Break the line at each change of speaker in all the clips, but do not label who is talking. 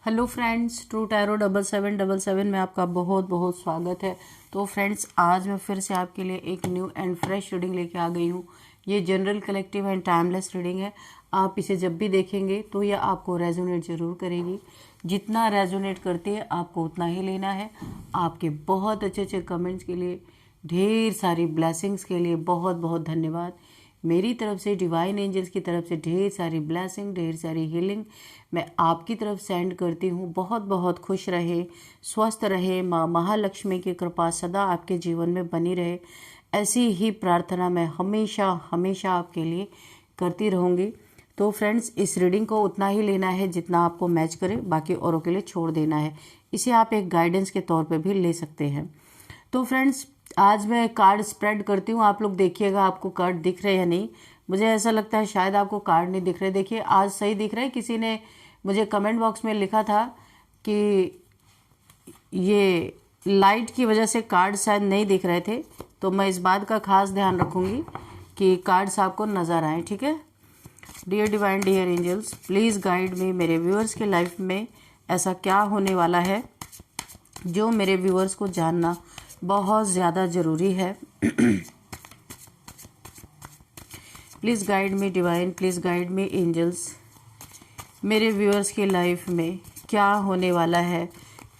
Hello friends, true tarot 7777 में आपका बहुत बहुत स्वागत है। तो फ्रेंड्स, आज मैं फिर से आपके लिए एक न्यू एंड फ्रेश रीडिंग लेके आ गई हूँ। ये general, collective and timeless reading है। आप इसे जब भी देखेंगे तो यह आपको रेजोनेट ज़रूर करेगी। जितना रेजोनेट करती है आपको उतना ही लेना है। आपके बहुत अच्छे अच्छे कमेंट्स के लिए, ढेर सारी ब्लेसिंग्स के लिए बहुत बहुत धन्यवाद। मेरी तरफ से, डिवाइन एंजल्स की तरफ से ढेर सारी ब्लेसिंग, ढेर सारी हीलिंग मैं आपकी तरफ सेंड करती हूँ। बहुत बहुत खुश रहे, स्वस्थ रहे, माँ महालक्ष्मी की कृपा सदा आपके जीवन में बनी रहे, ऐसी ही प्रार्थना मैं हमेशा हमेशा आपके लिए करती रहूँगी। तो फ्रेंड्स, इस रीडिंग को उतना ही लेना है जितना आपको मैच करे, बाकी औरों के लिए छोड़ देना है। इसे आप एक गाइडेंस के तौर पर भी ले सकते हैं। तो फ्रेंड्स, आज मैं कार्ड स्प्रेड करती हूँ। आप लोग देखिएगा आपको कार्ड दिख रहे हैं या नहीं। मुझे ऐसा लगता है शायद आपको कार्ड नहीं दिख रहे। देखिए, आज सही दिख रहा है। किसी ने मुझे कमेंट बॉक्स में लिखा था कि ये लाइट की वजह से कार्ड शायद नहीं दिख रहे थे, तो मैं इस बात का खास ध्यान रखूँगी कि कार्ड्स आपको नज़र आए। ठीक है। Dear divine, dear angels, please guide me. मेरे व्यूअर्स के लाइफ में ऐसा क्या होने वाला है जो मेरे व्यूअर्स को जानना बहुत ज़्यादा ज़रूरी है। Please guide me divine, please guide me angels. मेरे व्यूअर्स की लाइफ में क्या होने वाला है,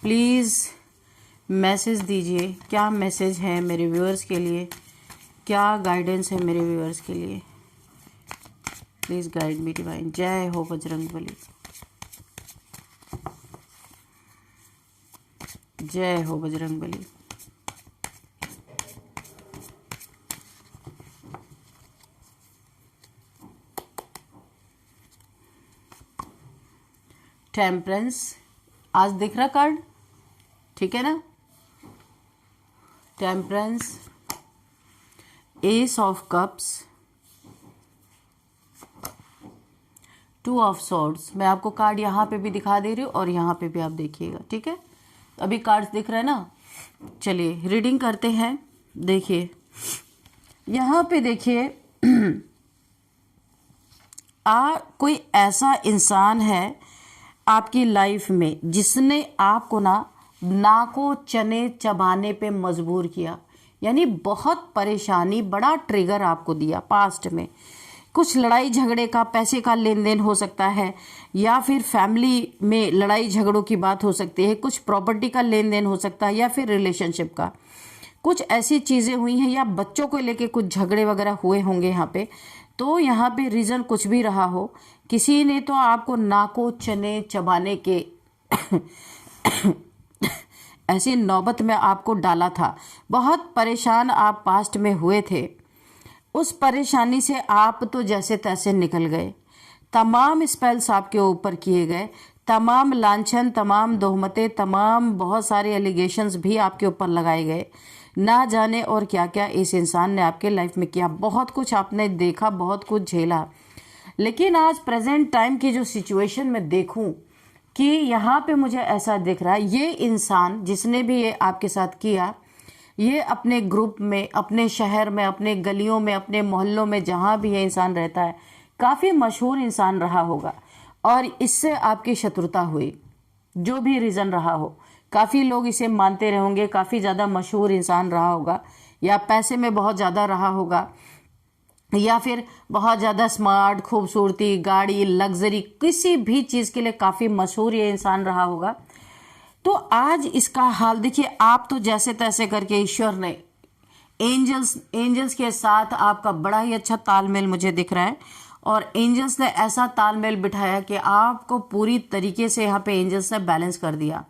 प्लीज़ मैसेज दीजिए। क्या मैसेज है मेरे व्यूअर्स के लिए, क्या गाइडेंस है मेरे व्यूअर्स के लिए। Please guide me divine. जय हो बजरंगबली, जय हो बजरंगबली। टेम्परेंस आज दिख रहा कार्ड, ठीक है ना। Temperance, S of cups, two of swords. मैं आपको कार्ड यहाँ पे भी दिखा दे रही हूँ और यहाँ पे भी आप देखिएगा। ठीक है, अभी कार्ड्स दिख रहे हैं ना। चलिए रीडिंग करते हैं। देखिए यहाँ पे, देखिए कोई ऐसा इंसान है आपकी लाइफ में जिसने आपको नाको चने चबाने पे मजबूर किया, यानी बहुत परेशानी, बड़ा ट्रिगर आपको दिया पास्ट में। कुछ लड़ाई झगड़े का, पैसे का लेन देन हो सकता है, या फिर फैमिली में लड़ाई झगड़ों की बात हो सकती है, कुछ प्रॉपर्टी का लेन देन हो सकता है, या फिर रिलेशनशिप का कुछ ऐसी चीज़ें हुई हैं, या बच्चों को लेके कुछ झगड़े वगैरह हुए होंगे यहाँ पे। तो यहाँ पे रीज़न कुछ भी रहा हो, किसी ने तो आपको नाको चने चबाने के ऐसी नौबत में आपको डाला था। बहुत परेशान आप पास्ट में हुए थे। उस परेशानी से आप तो जैसे तैसे निकल गए। तमाम स्पेल्स आपके ऊपर किए गए, तमाम लांछन, तमाम तोहमतें, तमाम बहुत सारे एलिगेशंस भी आपके ऊपर लगाए गए। ना जाने और क्या क्या इस इंसान ने आपके लाइफ में किया। बहुत कुछ आपने देखा, बहुत कुछ झेला। लेकिन आज प्रेजेंट टाइम की जो सिचुएशन में देखूं कि यहाँ पे मुझे ऐसा दिख रहा है, ये इंसान जिसने भी ये आपके साथ किया, ये अपने ग्रुप में, अपने शहर में, अपने गलियों में, अपने मोहल्लों में, जहाँ भी ये इंसान रहता है, काफ़ी मशहूर इंसान रहा होगा और इससे आपकी शत्रुता हुई। जो भी रीज़न रहा हो, काफ़ी लोग इसे मानते रहेंगे, काफ़ी ज़्यादा मशहूर इंसान रहा होगा, या पैसे में बहुत ज़्यादा रहा होगा, या फिर बहुत ज़्यादा स्मार्ट, खूबसूरती, गाड़ी, लग्जरी, किसी भी चीज़ के लिए काफ़ी मशहूर ये इंसान रहा होगा। तो आज इसका हाल देखिए। आप तो जैसे तैसे करके ईश्वर ने एंजल्स के साथ आपका बड़ा ही अच्छा तालमेल मुझे दिख रहा है, और एंजल्स ने ऐसा तालमेल बिठाया कि आपको पूरी तरीके से यहाँ पे एंजल्स ने बैलेंस कर दिया।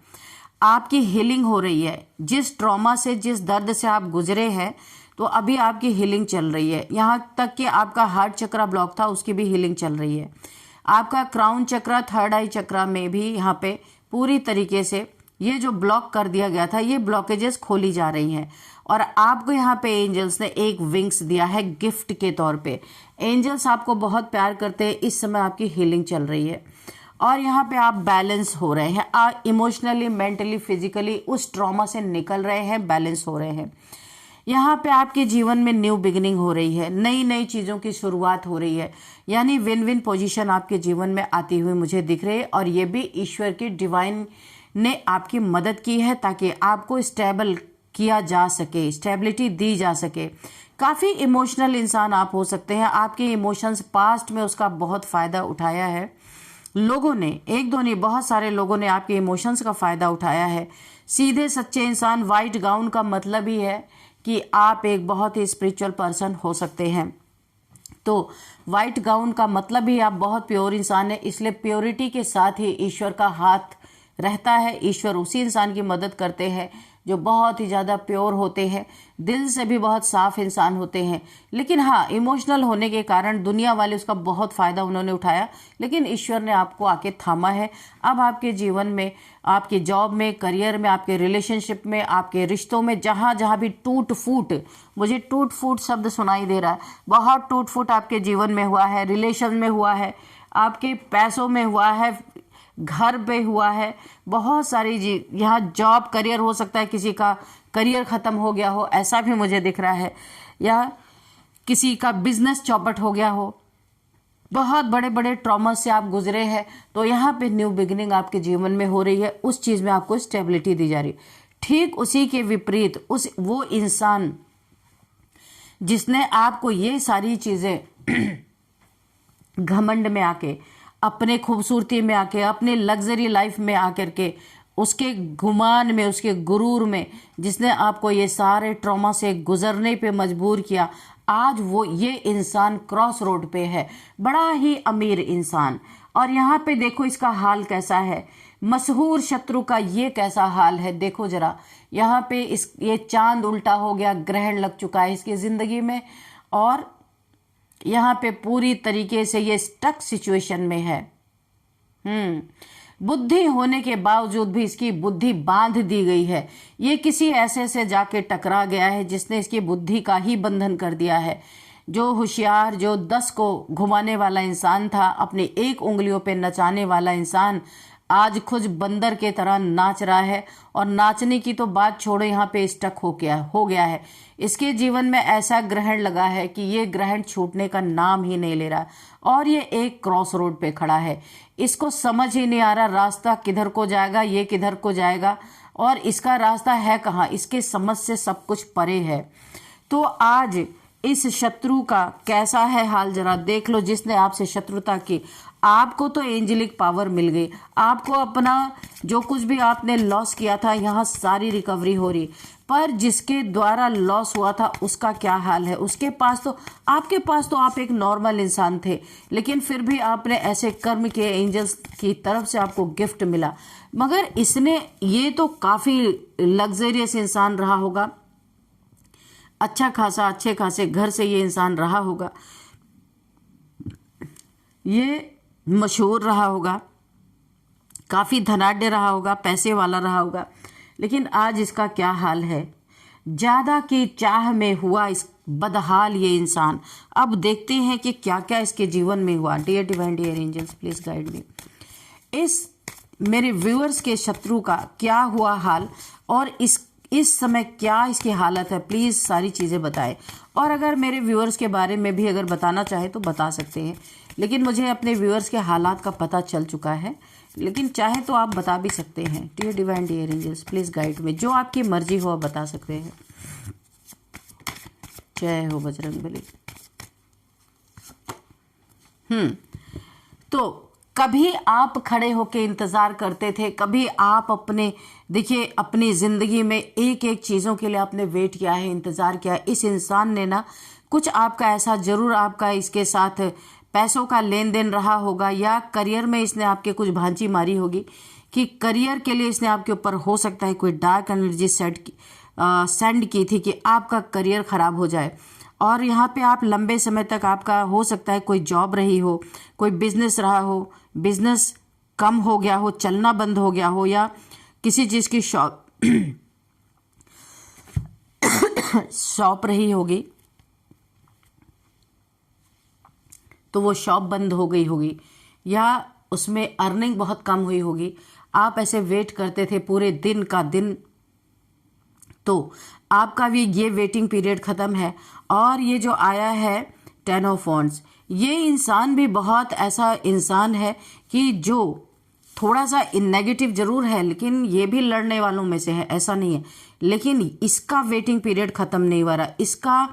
आपकी हीलिंग हो रही है। जिस ट्रॉमा से, जिस दर्द से आप गुजरे हैं, तो अभी आपकी हीलिंग चल रही है। यहाँ तक कि आपका हार्ट चक्रा ब्लॉक था, उसकी भी हीलिंग चल रही है। आपका क्राउन चक्रा, थर्ड आई चक्रा में भी यहाँ पे पूरी तरीके से ये जो ब्लॉक कर दिया गया था, ये ब्लॉकेजेस खोली जा रही हैं। और आपको यहाँ पे एंजल्स ने एक विंग्स दिया है गिफ्ट के तौर पे। एंजल्स आपको बहुत प्यार करते हैं। इस समय आपकी हीलिंग चल रही है और यहाँ पे आप बैलेंस हो रहे हैं। आप इमोशनली, मेंटली, फिजिकली उस ट्रॉमा से निकल रहे हैं, बैलेंस हो रहे हैं। यहाँ पे आपके जीवन में न्यू बिगिनिंग हो रही है, नई नई चीज़ों की शुरुआत हो रही है, यानी विन विन पोजीशन आपके जीवन में आती हुई मुझे दिख रही है। और ये भी ईश्वर की डिवाइन ने आपकी मदद की है ताकि आपको स्टेबल किया जा सके, स्टेबिलिटी दी जा सके। काफ़ी इमोशनल इंसान आप हो सकते हैं, आपके इमोशंस पास्ट में उसका बहुत फ़ायदा उठाया है लोगों ने, एक दो नहीं बहुत सारे लोगों ने आपके इमोशंस का फ़ायदा उठाया है। सीधे सच्चे इंसान, वाइट गाउन का मतलब ही है कि आप एक बहुत ही स्पिरिचुअल पर्सन हो सकते हैं। तो वाइट गाउन का मतलब ही आप बहुत प्योर इंसान है, इसलिए प्योरिटी के साथ ही ईश्वर का हाथ रहता है। ईश्वर उसी इंसान की मदद करते हैं जो बहुत ही ज़्यादा प्योर होते हैं, दिल से भी बहुत साफ इंसान होते हैं। लेकिन हाँ, इमोशनल होने के कारण दुनिया वाले उसका बहुत फ़ायदा उन्होंने उठाया, लेकिन ईश्वर ने आपको आके थामा है। अब आपके जीवन में, आपके जॉब में, करियर में, आपके रिलेशनशिप में, आपके रिश्तों में, जहाँ जहाँ भी टूट फूट, मुझे टूट फूट शब्द सुनाई दे रहा है, बहुत टूट फूट आपके जीवन में हुआ है, रिलेशन में हुआ है, आपके पैसों में हुआ है, घर पे हुआ है, बहुत सारी जी यहाँ जॉब करियर हो सकता है, किसी का करियर ख़त्म हो गया हो ऐसा भी मुझे दिख रहा है, या किसी का बिजनेस चौपट हो गया हो, बहुत बड़े बड़े ट्रॉमा से आप गुजरे हैं। तो यहाँ पे न्यू बिगिनिंग आपके जीवन में हो रही है, उस चीज़ में आपको स्टेबिलिटी दी जा रही है। ठीक उसी के विपरीत वो इंसान जिसने आपको ये सारी चीज़ें घमंड में आके, अपने खूबसूरती में आके, अपने लग्जरी लाइफ में आकर के, उसके गुमान में, उसके गुरूर में, जिसने आपको ये सारे ट्रॉमा से गुजरने पे मजबूर किया, आज वो ये इंसान क्रॉस रोड पे है, बड़ा ही अमीर इंसान। और यहाँ पे देखो इसका हाल कैसा है, मशहूर शत्रु का ये कैसा हाल है, देखो जरा यहाँ पे ये चांद उल्टा हो गया, ग्रहण लग चुका है इसकी ज़िंदगी में, और यहाँ पे पूरी तरीके से ये स्टक सिचुएशन में है। बुद्धि होने के बावजूद भी इसकी बुद्धि बांध दी गई है। ये किसी ऐसे से जाके टकरा गया है जिसने इसकी बुद्धि का ही बंधन कर दिया है। जो होशियार, जो 10 को घुमाने वाला इंसान था, अपनी एक उंगलियों पे नचाने वाला इंसान, आज खुद बंदर के तरह नाच रहा है। और नाचने की तो बात छोड़ो, यहाँ पे स्टक हो गया है। इसके जीवन में ऐसा ग्रहण लगा है कि ये ग्रहण छूटने का नाम ही नहीं ले रहा, और ये एक क्रॉस रोड पे खड़ा है। इसको समझ ही नहीं आ रहा रास्ता किधर को जाएगा, ये किधर को जाएगा, और इसका रास्ता है कहाँ, इसके समझ से सब कुछ परे है। तो आज इस शत्रु का कैसा है हाल जरा देख लो, जिसने आपसे शत्रुता की। आपको तो एंजेलिक पावर मिल गई, आपको अपना जो कुछ भी आपने लॉस किया था यहाँ सारी रिकवरी हो रही, पर जिसके द्वारा लॉस हुआ था उसका क्या हाल है। उसके पास तो, आपके पास तो आप एक नॉर्मल इंसान थे, लेकिन फिर भी आपने ऐसे कर्म किए, एंजल्स की तरफ से आपको गिफ्ट मिला। मगर इसने, ये तो काफ़ी लग्जरियस इंसान रहा होगा, अच्छा खासा, अच्छे खासे घर से ये इंसान रहा होगा, ये मशहूर रहा होगा, काफ़ी धनाढ्य रहा होगा, पैसे वाला रहा होगा, लेकिन आज इसका क्या हाल है। ज़्यादा की चाह में हुआ इस बदहाल ये इंसान। अब देखते हैं कि क्या क्या इसके जीवन में हुआ। Dear divine, dear angels, please guide me. इस मेरे व्यूअर्स के शत्रु का क्या हुआ हाल, और इस समय क्या इसकी हालत है, प्लीज़ सारी चीज़ें बताएं। और अगर मेरे व्यूअर्स के बारे में भी अगर बताना चाहे तो बता सकते हैं, लेकिन मुझे अपने व्यूअर्स के हालात का पता चल चुका है, लेकिन चाहे तो आप बता भी सकते हैं। Dear divine, dear angels, please guide me, जो आपकी मर्जी हो आप बता सकते हैं। जय हो बजरंगबली। तो कभी आप खड़े होके इंतज़ार करते थे, कभी आप अपने, देखिए अपनी ज़िंदगी में एक एक चीज़ों के लिए आपने वेट किया है, इंतज़ार किया है। इस इंसान ने ना कुछ आपका ऐसा ज़रूर आपका इसके साथ पैसों का लेन देन रहा होगा, या करियर में इसने आपके कुछ भांजी मारी होगी कि करियर के लिए इसने आपके ऊपर हो सकता है कोई डार्क एनर्जी सेंड की थी कि आपका करियर ख़राब हो जाए। और यहाँ पे आप लंबे समय तक, आपका हो सकता है कोई जॉब रही हो, कोई बिजनेस रहा हो, बिजनेस कम हो गया हो, चलना बंद हो गया हो, या किसी चीज़ की शॉप रही होगी तो वो शॉप बंद हो गई होगी, या उसमें अर्निंग बहुत कम हुई होगी। आप ऐसे वेट करते थे पूरे दिन का दिन, तो आपका भी ये वेटिंग पीरियड ख़त्म है। और ये जो आया है 10 ऑफ वॉन्ड्स, ये इंसान भी बहुत ऐसा इंसान है कि जो थोड़ा सा नेगेटिव जरूर है, लेकिन ये भी लड़ने वालों में से है, ऐसा नहीं है। लेकिन इसका वेटिंग पीरियड ख़त्म नहीं हो रहा, इसका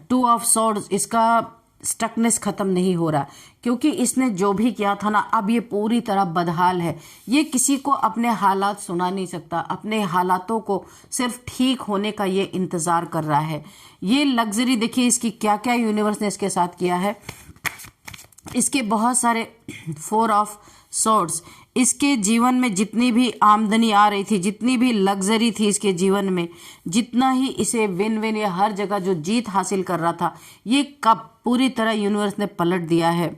2 ऑफ सॉर्ड्स, इसका स्टकनेस ख़त्म नहीं हो रहा, क्योंकि इसने जो भी किया था ना, अब ये पूरी तरह बदहाल है। ये किसी को अपने हालात सुना नहीं सकता, अपने हालातों को सिर्फ ठीक होने का ये इंतज़ार कर रहा है। ये लग्जरी देखिए इसकी क्या क्या यूनिवर्स ने इसके साथ किया है। इसके बहुत सारे 4 ऑफ सॉर्ड्स, इसके जीवन में जितनी भी आमदनी आ रही थी, जितनी भी लग्जरी थी इसके जीवन में, जितना ही इसे विन विन या हर जगह जो जीत हासिल कर रहा था, ये कब पूरी तरह यूनिवर्स ने पलट दिया है।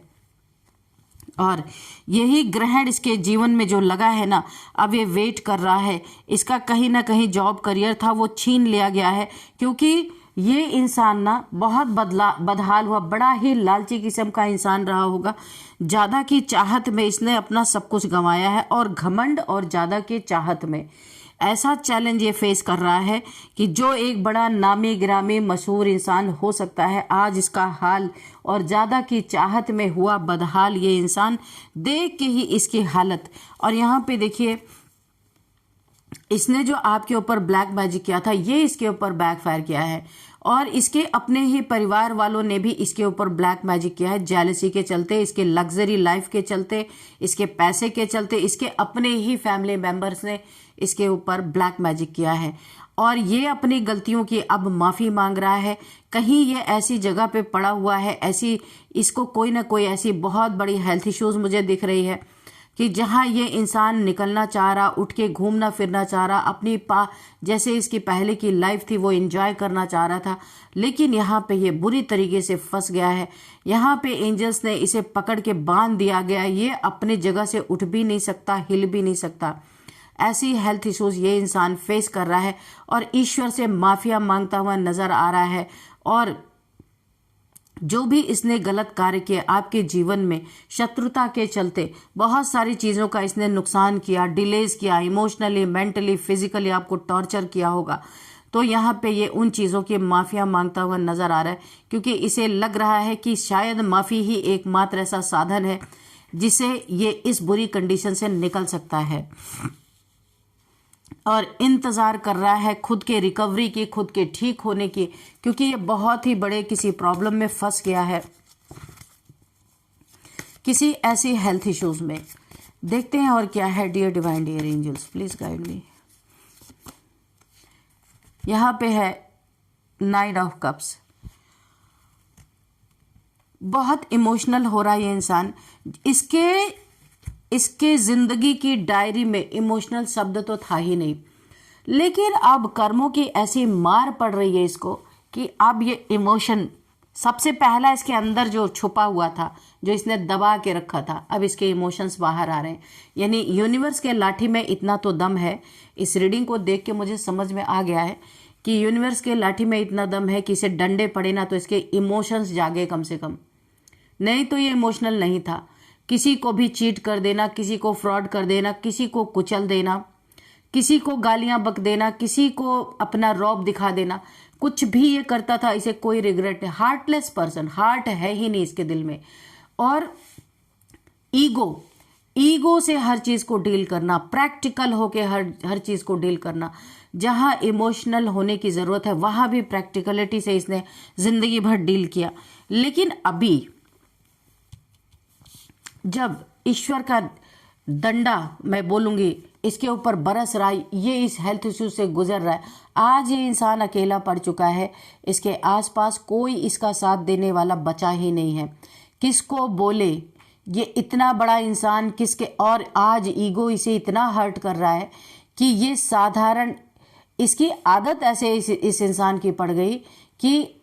और यही ग्रहण इसके जीवन में जो लगा है ना, अब ये वेट कर रहा है। इसका कहीं ना कहीं जॉब करियर था वो छीन लिया गया है, क्योंकि ये इंसान ना बहुत बदहाल हुआ, बड़ा ही लालची किस्म का इंसान रहा होगा। ज़्यादा की चाहत में इसने अपना सब कुछ गंवाया है, और घमंड और ज़्यादा की चाहत में ऐसा चैलेंज ये फेस कर रहा है कि जो एक बड़ा नामी गिरामी मशहूर इंसान हो सकता है, आज इसका हाल और ज़्यादा की चाहत में हुआ बदहाल ये इंसान। देख के ही इसकी हालत, और यहाँ पे देखिए इसने जो आपके ऊपर ब्लैक मैजिक किया था, ये इसके ऊपर बैकफायर किया है, और इसके अपने ही परिवार वालों ने भी इसके ऊपर ब्लैक मैजिक किया है, जेलसी के चलते, इसके लग्जरी लाइफ के चलते, इसके पैसे के चलते, इसके अपने ही फैमिली मेंबर्स ने इसके ऊपर ब्लैक मैजिक किया है। और ये अपनी गलतियों की अब माफ़ी मांग रहा है। कहीं ये ऐसी जगह पे पड़ा हुआ है, ऐसी इसको कोई ना कोई ऐसी बहुत बड़ी हेल्थ इश्यूज मुझे दिख रही है कि जहाँ ये इंसान निकलना चाह रहा, उठ के घूमना फिरना चाह रहा, अपनी जैसे इसकी पहले की लाइफ थी वो एंजॉय करना चाह रहा था, लेकिन यहाँ पे ये बुरी तरीके से फंस गया है। यहाँ पे एंजल्स ने इसे पकड़ के बांध दिया गया, ये अपने जगह से उठ भी नहीं सकता, हिल भी नहीं सकता। ऐसी हेल्थ इश्यूज ये इंसान फेस कर रहा है और ईश्वर से माफिया मांगता हुआ नजर आ रहा है। और जो भी इसने गलत कार्य किए आपके जीवन में, शत्रुता के चलते बहुत सारी चीज़ों का इसने नुकसान किया, डिलेज किया, इमोशनली, मेंटली, फिजिकली आपको टॉर्चर किया होगा, तो यहाँ पे ये उन चीज़ों की माफिया मांगता हुआ नजर आ रहा है, क्योंकि इसे लग रहा है कि शायद माफ़ी ही एकमात्र ऐसा साधन है जिसे ये इस बुरी कंडीशन से निकल सकता है। और इंतज़ार कर रहा है खुद के रिकवरी की, खुद के ठीक होने की, क्योंकि ये बहुत ही बड़े किसी प्रॉब्लम में फंस गया है, किसी ऐसी हेल्थ इश्यूज में। देखते हैं और क्या है। Dear divine dear angels, please guide me. यहाँ पे है 9 ऑफ कप्स। बहुत इमोशनल हो रहा है ये इंसान। इसके जिंदगी की डायरी में इमोशनल शब्द तो था ही नहीं, लेकिन अब कर्मों की ऐसी मार पड़ रही है इसको कि अब ये इमोशन, सबसे पहला इसके अंदर जो छुपा हुआ था, जो इसने दबा के रखा था, अब इसके इमोशंस बाहर आ रहे हैं। यानी यूनिवर्स के लाठी में इतना तो दम है। इस रीडिंग को देख के मुझे समझ में आ गया है कि यूनिवर्स के लाठी में इतना दम है कि इसे डंडे पड़े ना तो इसके इमोशंस जागे कम से कम, नहीं तो ये इमोशनल नहीं था। किसी को भी चीट कर देना, किसी को फ्रॉड कर देना, किसी को कुचल देना, किसी को गालियां बक देना, किसी को अपना रौब दिखा देना, कुछ भी ये करता था, इसे कोई रिग्रेट नहीं। हार्टलेस पर्सन, हार्ट है ही नहीं इसके दिल में। और ईगो से हर चीज को डील करना, प्रैक्टिकल होके हर चीज को डील करना। जहां इमोशनल होने की जरूरत है वहां भी प्रैक्टिकलिटी से इसने जिंदगी भर डील किया। लेकिन अभी जब ईश्वर का डंडा, मैं बोलूंगी, इसके ऊपर बरस रहा है, ये इस हेल्थ इश्यू से गुजर रहा है, आज ये इंसान अकेला पड़ चुका है। इसके आसपास कोई इसका साथ देने वाला बचा ही नहीं है। किसको बोले ये इतना बड़ा इंसान किसके, और आज ईगो इसे इतना हर्ट कर रहा है कि ये साधारण, इसकी आदत ऐसे इस इंसान की पड़ गई कि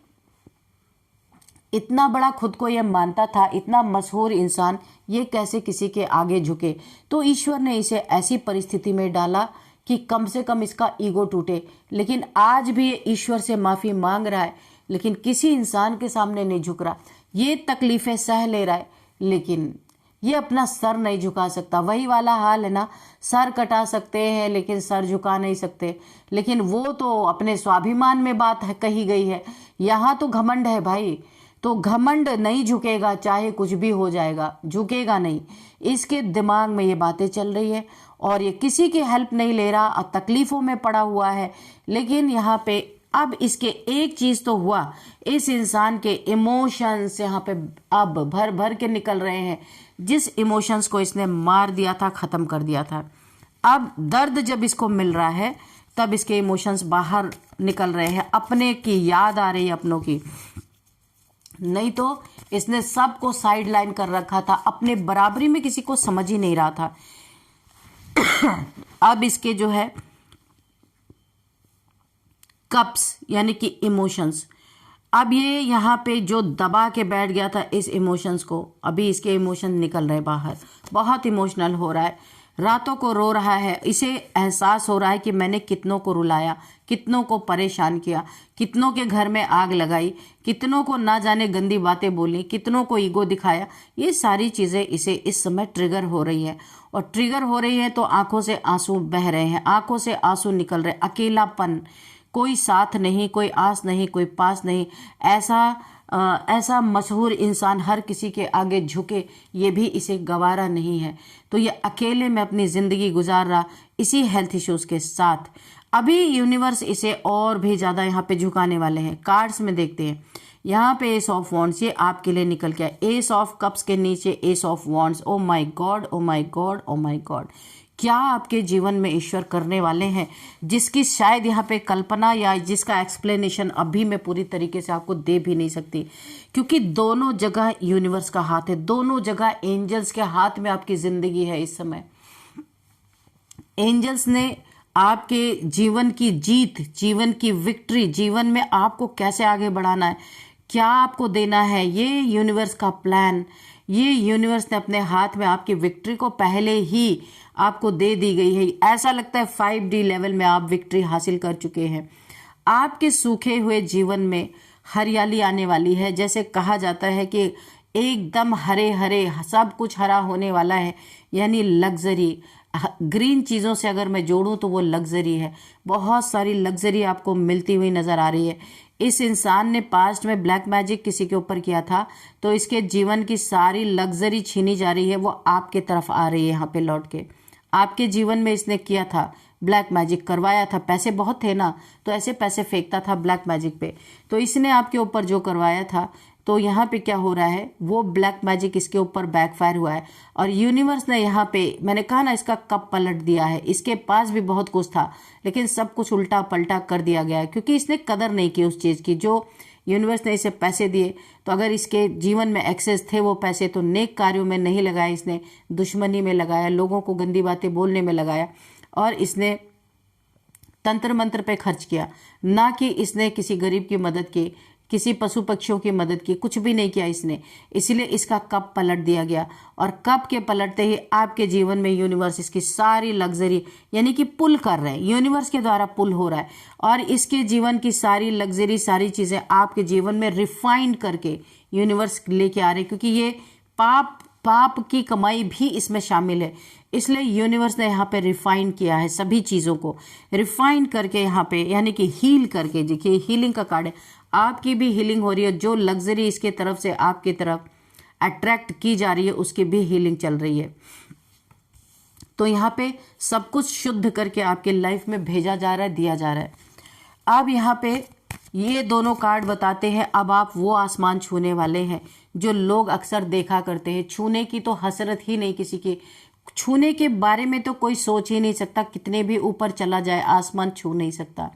इतना बड़ा खुद को ये मानता था, इतना मशहूर इंसान, ये कैसे किसी के आगे झुके। तो ईश्वर ने इसे ऐसी परिस्थिति में डाला कि कम से कम इसका ईगो टूटे। लेकिन आज भी ये ईश्वर से माफ़ी मांग रहा है, लेकिन किसी इंसान के सामने नहीं झुक रहा। ये तकलीफ़ें सह ले रहा है, लेकिन ये अपना सर नहीं झुका सकता। वही वाला हाल है ना, सर कटा सकते हैं लेकिन सर झुका नहीं सकते। लेकिन वो तो अपने स्वाभिमान में बात है, कही गई है। यहाँ तो घमंड है भाई, तो घमंड नहीं झुकेगा, चाहे कुछ भी हो जाएगा, झुकेगा नहीं। इसके दिमाग में ये बातें चल रही है और ये किसी की हेल्प नहीं ले रहा और तकलीफों में पड़ा हुआ है। लेकिन यहाँ पे अब इसके एक चीज तो हुआ, इस इंसान के इमोशंस यहाँ पे अब भर भर के निकल रहे हैं। जिस इमोशंस को इसने मार दिया था, खत्म कर दिया था, अब दर्द जब इसको मिल रहा है तब इसके इमोशंस बाहर निकल रहे हैं। अपने की याद आ रही है, अपनों की। नहीं तो इसने सबको साइड लाइन कर रखा था, अपने बराबरी में किसी को समझ ही नहीं रहा था। अब इसके जो है कप्स यानी कि इमोशंस, अब ये यहाँ पे जो दबा के बैठ गया था इस इमोशंस को, अभी इसके इमोशन निकल रहे बाहर। बहुत इमोशनल हो रहा है, रातों को रो रहा है। इसे एहसास हो रहा है कि मैंने कितनों को रुलाया, कितनों को परेशान किया, कितनों के घर में आग लगाई, कितनों को ना जाने गंदी बातें बोली, कितनों को ईगो दिखाया। ये सारी चीज़ें इसे इस समय ट्रिगर हो रही है। और ट्रिगर हो रही है तो आंखों से आंसू बह रहे हैं, आंखों से आंसू निकल रहे। अकेलापन, कोई साथ नहीं, कोई आस नहीं, कोई पास नहीं। ऐसा मशहूर इंसान हर किसी के आगे झुके, ये भी इसे गवारा नहीं है। तो ये अकेले में अपनी ज़िंदगी गुजार रहा इसी हेल्थ इश्यूज़ के साथ। अभी यूनिवर्स इसे और भी ज़्यादा यहाँ पे झुकाने वाले हैं। कार्ड्स में देखते हैं, यहाँ पे एस ऑफ वॉन्ड्स, ये आपके लिए निकल के आए। एस ऑफ कप्स के नीचे S of wands. Oh my God, oh my God, oh my God. क्या आपके जीवन में ईश्वर करने वाले हैं, जिसकी शायद यहाँ पे कल्पना या जिसका एक्सप्लेनेशन अभी मैं पूरी तरीके से आपको दे भी नहीं सकती। क्योंकि दोनों जगह यूनिवर्स का हाथ है, दोनों जगह एंजल्स के हाथ में आपकी ज़िंदगी है इस समय। एंजल्स ने आपके जीवन की जीत, जीवन की विक्ट्री, जीवन में आपको कैसे आगे बढ़ाना है, क्या आपको देना है, ये यूनिवर्स का प्लान, ये यूनिवर्स ने अपने हाथ में आपकी विक्ट्री को पहले ही आपको दे दी गई है। ऐसा लगता है 5D लेवल में आप विक्ट्री हासिल कर चुके हैं। आपके सूखे हुए जीवन में हरियाली आने वाली है। जैसे कहा जाता है कि एकदम हरे हरे, सब कुछ हरा होने वाला है, यानी लग्जरी। ग्रीन चीज़ों से अगर मैं जोड़ूं तो वो लग्जरी है। बहुत सारी लग्जरी आपको मिलती हुई नज़र आ रही है। इस इंसान ने पास्ट में ब्लैक मैजिक किसी के ऊपर किया था, तो इसके जीवन की सारी लग्जरी छीनी जा रही है, वो आपके तरफ आ रही है। यहाँ पे लौट के आपके जीवन में इसने किया था, ब्लैक मैजिक करवाया था। पैसे बहुत थे ना, तो ऐसे पैसे फेंकता था ब्लैक मैजिक पे। तो इसने आपके ऊपर जो करवाया था, तो यहाँ पे क्या हो रहा है, वो ब्लैक मैजिक इसके ऊपर बैकफायर हुआ है। और यूनिवर्स ने यहाँ पे, मैंने कहा ना, इसका कप पलट दिया है। इसके पास भी बहुत कुछ था लेकिन सब कुछ उल्टा पलटा कर दिया गया है, क्योंकि इसने कदर नहीं की उस चीज़ की। जो यूनिवर्स ने इसे पैसे दिए, तो अगर इसके जीवन में एक्सेस थे वो पैसे, तो नेक कार्यों में नहीं लगाया इसने, दुश्मनी में लगाया, लोगों को गंदी बातें बोलने में लगाया, और इसने तंत्र मंत्र पे खर्च किया, ना कि इसने किसी गरीब की मदद की, किसी पशु पक्षियों की मदद की, कुछ भी नहीं किया इसने। इसलिए इसका कप पलट दिया गया। और कप के पलटते ही आपके जीवन में यूनिवर्स इसकी सारी लग्जरी, यानी कि पुल कर रहे हैं, यूनिवर्स के द्वारा पुल हो रहा है। और इसके जीवन की सारी लग्जरी, सारी चीज़ें आपके जीवन में रिफाइंड करके यूनिवर्स लेके आ रहे हैं, क्योंकि ये पाप की कमाई भी इसमें शामिल है। इसलिए यूनिवर्स ने यहाँ पे रिफाइन किया है, सभी चीज़ों को रिफाइन करके यहाँ पे, यानी कि हील करके। देखिए हीलिंग का कार्ड है, आपकी भी हीलिंग हो रही है। जो लग्जरी इसके तरफ से आपकी तरफ अट्रैक्ट की जा रही है, उसकी भी हीलिंग चल रही है। तो यहाँ पे सब कुछ शुद्ध करके आपके लाइफ में भेजा जा रहा है, दिया जा रहा है। अब यहाँ पे ये दोनों कार्ड बताते हैं, अब आप वो आसमान छूने वाले हैं जो लोग अक्सर देखा करते हैं। छूने की तो हसरत ही नहीं किसी की, छूने के बारे में तो कोई सोच ही नहीं सकता, कितने भी ऊपर चला जाए आसमान छू नहीं सकता।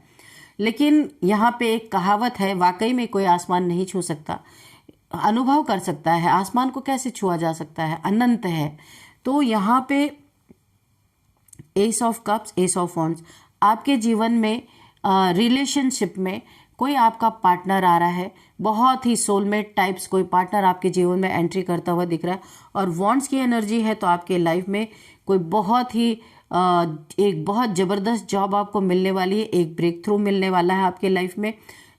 लेकिन यहाँ पे एक कहावत है, वाकई में कोई आसमान नहीं छू सकता, अनुभव कर सकता है। आसमान को कैसे छुआ जा सकता है, अनंत है। तो यहाँ पे S of cups, S of wands, आपके जीवन में रिलेशनशिप में कोई आपका पार्टनर आ रहा है, बहुत ही सोलमेट टाइप्स कोई पार्टनर आपके जीवन में एंट्री करता हुआ दिख रहा है। और वॉन्ड्स की एनर्जी है, तो आपके लाइफ में कोई बहुत ही एक बहुत ज़बरदस्त जॉब आपको मिलने वाली है, एक ब्रेक थ्रू मिलने वाला है आपके लाइफ में,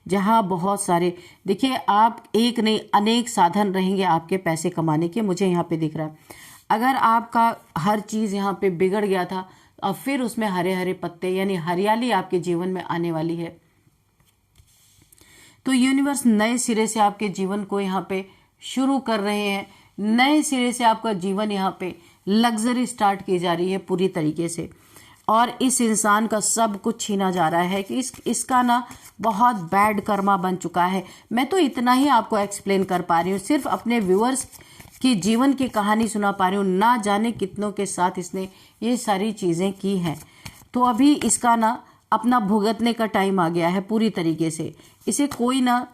जहां बहुत सारे, देखिए आप एक नहीं अनेक साधन रहेंगे आपके पैसे कमाने के, मुझे यहाँ पे दिख रहा है। अगर आपका हर चीज़ यहाँ पे बिगड़ गया था, अब फिर उसमें हरे हरे पत्ते यानी हरियाली आपके जीवन में आने वाली है। तो यूनिवर्स नए सिरे से आपके जीवन को यहाँ पे शुरू कर रहे हैं। नए सिरे से आपका जीवन यहाँ पे लग्जरी स्टार्ट की जा रही है पूरी तरीके से। और इस इंसान का सब कुछ छीना जा रहा है कि इसका ना बहुत बैड कर्मा बन चुका है। मैं तो इतना ही आपको एक्सप्लेन कर पा रही हूँ, सिर्फ अपने व्यूअर्स की जीवन की कहानी सुना पा रही हूँ, ना जाने कितनों के साथ इसने ये सारी चीज़ें की हैं। तो अभी इसका ना अपना भुगतने का टाइम आ गया है पूरी तरीके से। इसे कोई ना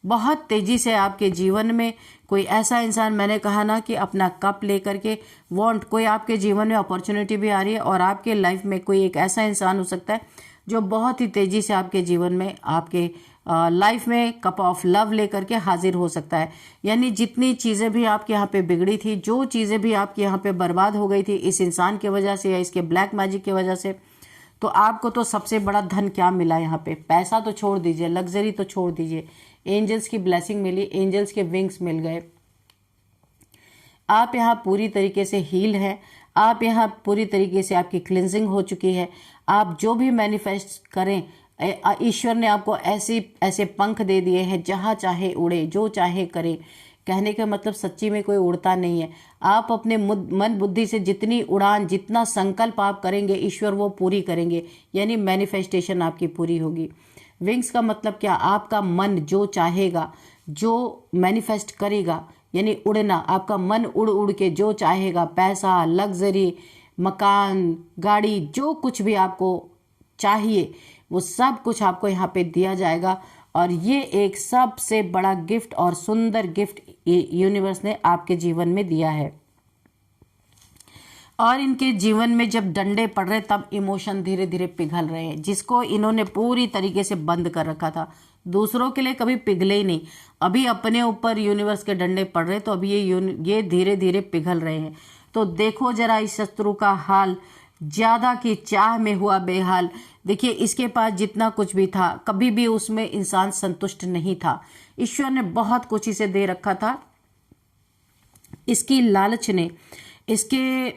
बहुत तेजी से आपके जीवन में कोई ऐसा इंसान, मैंने कहा ना कि अपना कप लेकर के कोई आपके जीवन में अपॉर्चुनिटी भी आ रही है, और आपके लाइफ में कोई एक ऐसा इंसान हो सकता है जो बहुत ही तेजी से आपके जीवन में आपके लाइफ में कप ऑफ लव लेकर के हाजिर हो सकता है। यानी जितनी चीज़ें भी आपके यहाँ पे बिगड़ी थी, जो चीज़ें भी आपके यहाँ पे बर्बाद हो गई थी इस इंसान की वजह से या इसके ब्लैक मैजिक की वजह से, तो आपको तो सबसे बड़ा धन क्या मिला यहाँ पे। पैसा तो छोड़ दीजिए, लग्जरी तो छोड़ दीजिए, एंजल्स की ब्लेसिंग मिली, एंजल्स के विंग्स मिल गए। आप यहाँ पूरी तरीके से हील हैं, आप यहाँ पूरी तरीके से आपकी क्लिनजिंग हो चुकी है। आप जो भी मैनिफेस्ट करें, ईश्वर ने आपको ऐसे पंख दे दिए हैं, जहाँ चाहे उड़े, जो चाहे करे। कहने का मतलब सच्ची में कोई उड़ता नहीं है। आप अपने मन बुद्धि से जितनी उड़ान, जितना संकल्प आप करेंगे, ईश्वर वो पूरी करेंगे, यानी मैनिफेस्टेशन आपकी पूरी होगी। विंग्स का मतलब क्या? आपका मन जो चाहेगा, जो मैनिफेस्ट करेगा, यानी उड़ना। आपका मन उड़ उड़ के जो चाहेगा, पैसा, लग्जरी, मकान, गाड़ी, जो कुछ भी आपको चाहिए वो सब कुछ आपको यहाँ पे दिया जाएगा। और ये एक सबसे बड़ा गिफ्ट और सुंदर गिफ्ट यूनिवर्स ने आपके जीवन में दिया है। और इनके जीवन में जब डंडे पड़ रहे तब इमोशन धीरे धीरे पिघल रहे हैं, जिसको इन्होंने पूरी तरीके से बंद कर रखा था। दूसरों के लिए कभी पिघले ही नहीं, अभी अपने ऊपर यूनिवर्स के डंडे पड़ रहे, तो अभी ये धीरे धीरे पिघल रहे हैं। तो देखो जरा इस शत्रु का हाल, ज्यादा की चाह में हुआ बेहाल। देखिए इसके पास जितना कुछ भी था, कभी भी उसमें इंसान संतुष्ट नहीं था। ईश्वर ने बहुत कुछ इसे दे रखा था, इसकी लालच ने, इसके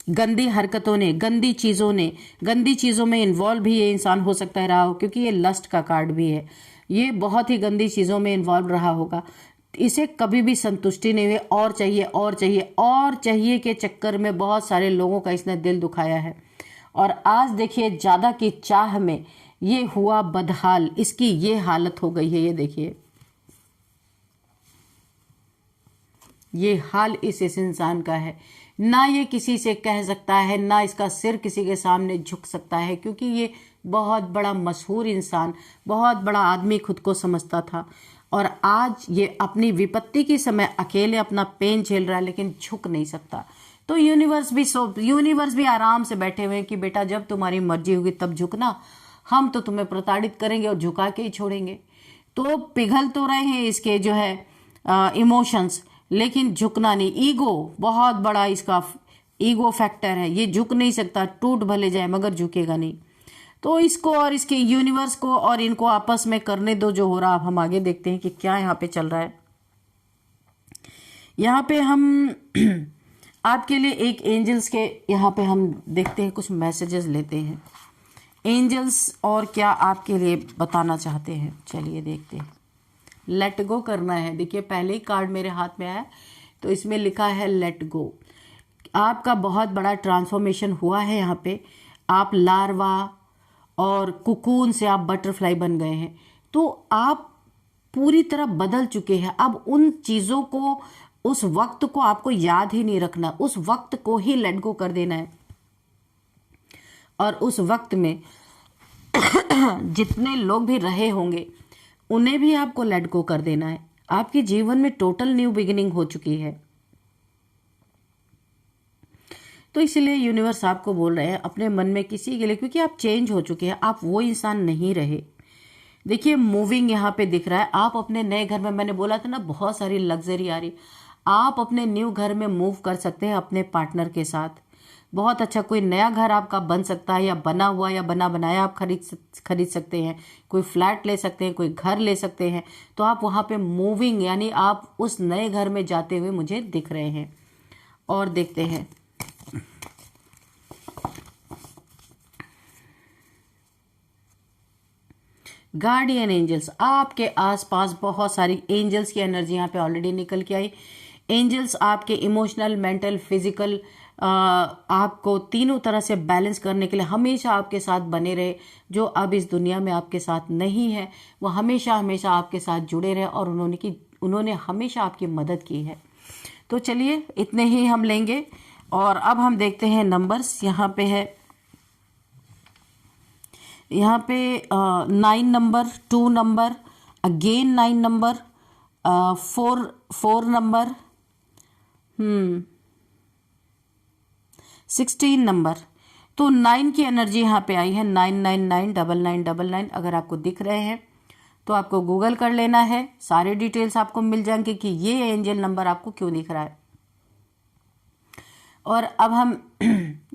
गंदी हरकतों ने, गंदी चीज़ों में इन्वॉल्व भी ये इंसान हो सकता है रहा हो, क्योंकि ये लस्ट का कार्ड भी है। ये बहुत ही गंदी चीज़ों में इन्वॉल्व रहा होगा। इसे कभी भी संतुष्टि नहीं हुई, और चाहिए और चाहिए और चाहिए के चक्कर में बहुत सारे लोगों का इसने दिल दुखाया है। और आज देखिए ज़्यादा की चाह में ये हुआ बदहाल, इसकी ये हालत हो गई है। ये देखिए ये हाल इस इंसान का है। ना ये किसी से कह सकता है, ना इसका सिर किसी के सामने झुक सकता है, क्योंकि ये बहुत बड़ा मशहूर इंसान, बहुत बड़ा आदमी खुद को समझता था। और आज ये अपनी विपत्ति के समय अकेले अपना पेन झेल रहा है, लेकिन झुक नहीं सकता। तो यूनिवर्स भी आराम से बैठे हुए हैं कि बेटा जब तुम्हारी मर्जी होगी तब झुकना, हम तो तुम्हें प्रताड़ित करेंगे और झुका के ही छोड़ेंगे। तो पिघल तो रहे हैं इसके जो है इमोशंस, लेकिन झुकना नहीं। ईगो बहुत बड़ा इसका ईगो फैक्टर है, ये झुक नहीं सकता, टूट भले जाए मगर झुकेगा नहीं। तो इसको और इसके यूनिवर्स को और इनको आपस में करने दो जो हो रहा। अब हम आगे देखते हैं कि क्या यहाँ पे चल रहा है। यहाँ पे हम आपके लिए एक एंजल्स के यहाँ पे हम देखते हैं, कुछ मैसेजेस लेते हैं। एंजल्स और क्या आपके लिए बताना चाहते हैं, चलिए देखते हैं। लेट गो करना है। देखिए पहले ही कार्ड मेरे हाथ में आया, तो इसमें लिखा है लेट गो। आपका बहुत बड़ा ट्रांसफॉर्मेशन हुआ है यहाँ पे। आप लार्वा और कुकून से आप बटरफ्लाई बन गए हैं, तो आप पूरी तरह बदल चुके हैं। अब उन चीज़ों को, उस वक्त को आपको याद ही नहीं रखना, उस वक्त को ही लेट गो कर देना है। और उस वक्त में जितने लोग भी रहे होंगे उन्हें भी आपको लेट गो कर देना है। आपके जीवन में टोटल न्यू बिगिनिंग हो चुकी है। तो इसलिए यूनिवर्स आपको बोल रहे हैं अपने मन में किसी के लिए, क्योंकि आप चेंज हो चुके हैं, आप वो इंसान नहीं रहे। देखिए मूविंग यहाँ पे दिख रहा है। आप अपने नए घर में, मैंने बोला था ना बहुत सारी लग्जरी आ रही, आप अपने न्यू घर में मूव कर सकते हैं अपने पार्टनर के साथ। बहुत अच्छा कोई नया घर आपका बन सकता है, या बना हुआ या बना बनाया आप खरीद सकते हैं। कोई फ्लैट ले सकते हैं, कोई घर ले सकते हैं। तो आप वहाँ पे मूविंग यानी आप उस नए घर में जाते हुए मुझे दिख रहे हैं। और देखते हैं। गार्डियन एंजल्स, आपके आसपास बहुत सारी एंजल्स की एनर्जी यहाँ पे ऑलरेडी निकल के आई। एंजल्स आपके इमोशनल, मेंटल, फिजिकल, आपको तीनों तरह से बैलेंस करने के लिए हमेशा आपके साथ बने रहे। जो अब इस दुनिया में आपके साथ नहीं है वो हमेशा हमेशा आपके साथ जुड़े रहे और उन्होंने हमेशा आपकी मदद की है। तो चलिए इतने ही हम लेंगे और अब हम देखते हैं नंबर्स। यहाँ पे है, यहाँ पे 9 number, 2 number, again 9 number, 4 number, 16 number. तो 9 की एनर्जी यहाँ पे आई है, 9999999। अगर आपको दिख रहे हैं तो आपको गूगल कर लेना है, सारे डिटेल्स आपको मिल जाएंगे कि ये एंजल नंबर आपको क्यों दिख रहा है। और अब हम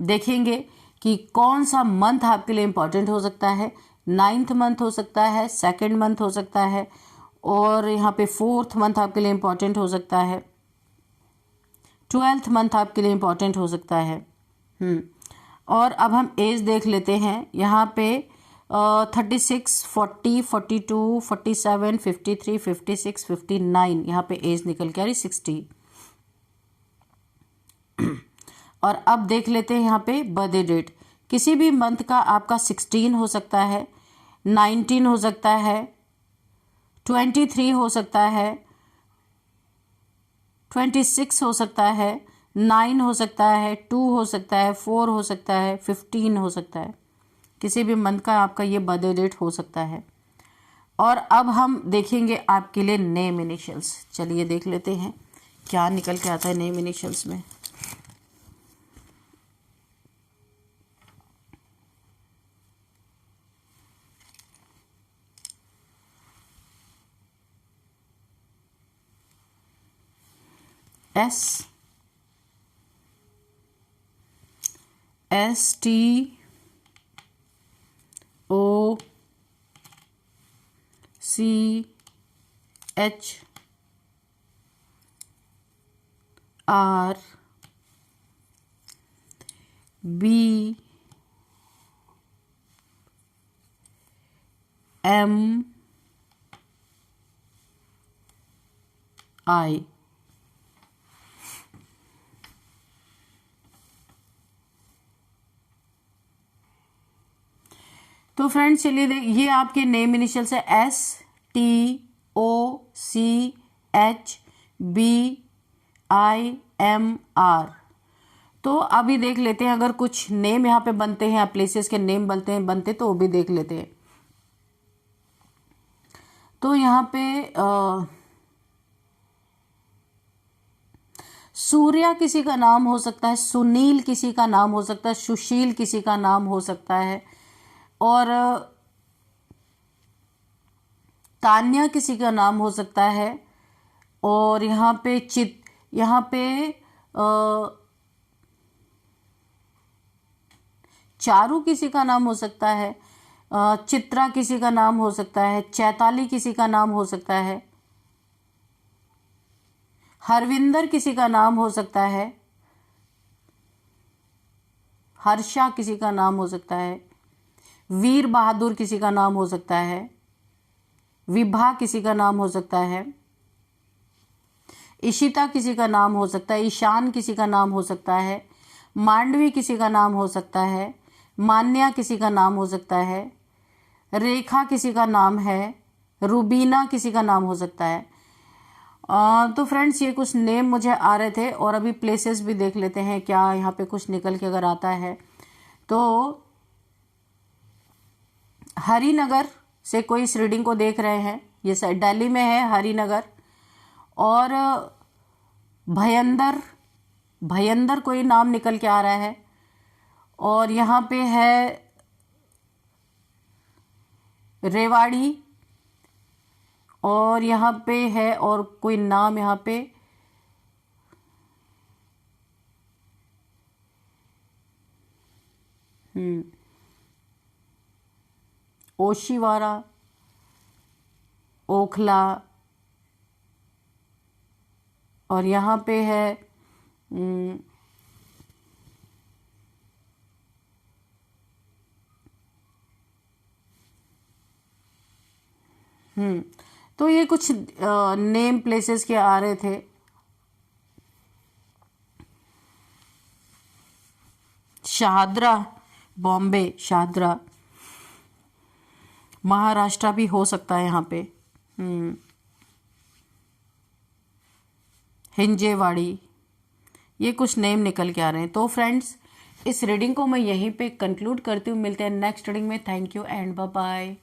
देखेंगे कि कौन सा मंथ आपके लिए इम्पोर्टेंट हो सकता है। 9th मंथ हो सकता है, 2nd मंथ हो सकता है, और यहाँ पे 4th मंथ आपके लिए इम्पोर्टेंट हो सकता है, 12th मंथ आपके लिए इम्पोर्टेंट हो सकता है। और अब हम एज देख लेते हैं। यहाँ पे 36, 40, 42, 47, 53, 56, 59 यहाँ पे एज निकल के आ रही, 60। और अब देख लेते हैं यहाँ पे बर्थडे डेट। किसी भी मंथ का आपका 16 हो सकता है, 19 हो सकता है, 23 हो सकता है, 26 हो सकता है, 9 हो सकता है, 2 हो सकता है, 4 हो सकता है, 15 हो सकता है। किसी भी मंथ का आपका ये बर्थडे डेट हो सकता है। और अब हम देखेंगे आपके लिए नेम इनिशियल्स। चलिए देख लेते हैं क्या निकल के आता है नेम इनिशियल्स में। S T O C H R B M I। तो फ्रेंड्स चलिए ये आपके नेम इनिशियल्स है, STOCHBIMR। तो अभी देख लेते हैं अगर कुछ नेम यहाँ पे बनते हैं, प्लेसेस के नेम बनते तो वो भी देख लेते हैं। तो यहाँ पे सूर्या किसी का नाम हो सकता है, सुनील किसी का नाम हो सकता है, सुशील किसी का नाम हो सकता है, और तान्या किसी का नाम हो सकता है, और यहाँ पे चारू किसी का नाम हो सकता है, चित्रा किसी का नाम हो सकता है, चैताली किसी का नाम हो सकता है, हरविंदर किसी का नाम हो सकता है, हर्षा किसी का नाम हो सकता है, वीर बहादुर किसी का नाम हो सकता है, विभा किसी का नाम हो सकता है, इशिता किसी का नाम हो सकता है, ईशान किसी का नाम हो सकता है, मांडवी किसी का नाम हो सकता है, मान्या किसी का नाम हो सकता है, रेखा किसी का नाम है, रूबीना किसी का नाम हो सकता है। तो फ्रेंड्स ये कुछ नेम मुझे आ रहे थे, और अभी प्लेसेस भी देख लेते हैं क्या यहाँ पे कुछ निकल के अगर आता है। तो हरिनगर से कोई इस रीडिंग को देख रहे हैं, ये दिल्ली में है हरिनगर, और भयंदर कोई नाम निकल के आ रहा है, और यहाँ पे है रेवाड़ी, और यहाँ पे है और कोई नाम यहाँ पे ओशिवारा, ओखला, और यहाँ पे है हम्म, तो ये कुछ नेम प्लेसेस के आ रहे थे। शाहदरा, बॉम्बे, शाहदरा, महाराष्ट्र भी हो सकता है यहाँ पे। हिंजेवाड़ी, ये कुछ नेम निकल के आ रहे हैं। तो फ्रेंड्स, इस रीडिंग को मैं यहीं पे कंक्लूड करती हूँ। मिलते हैं नेक्स्ट रीडिंग में। Thank you and bye bye.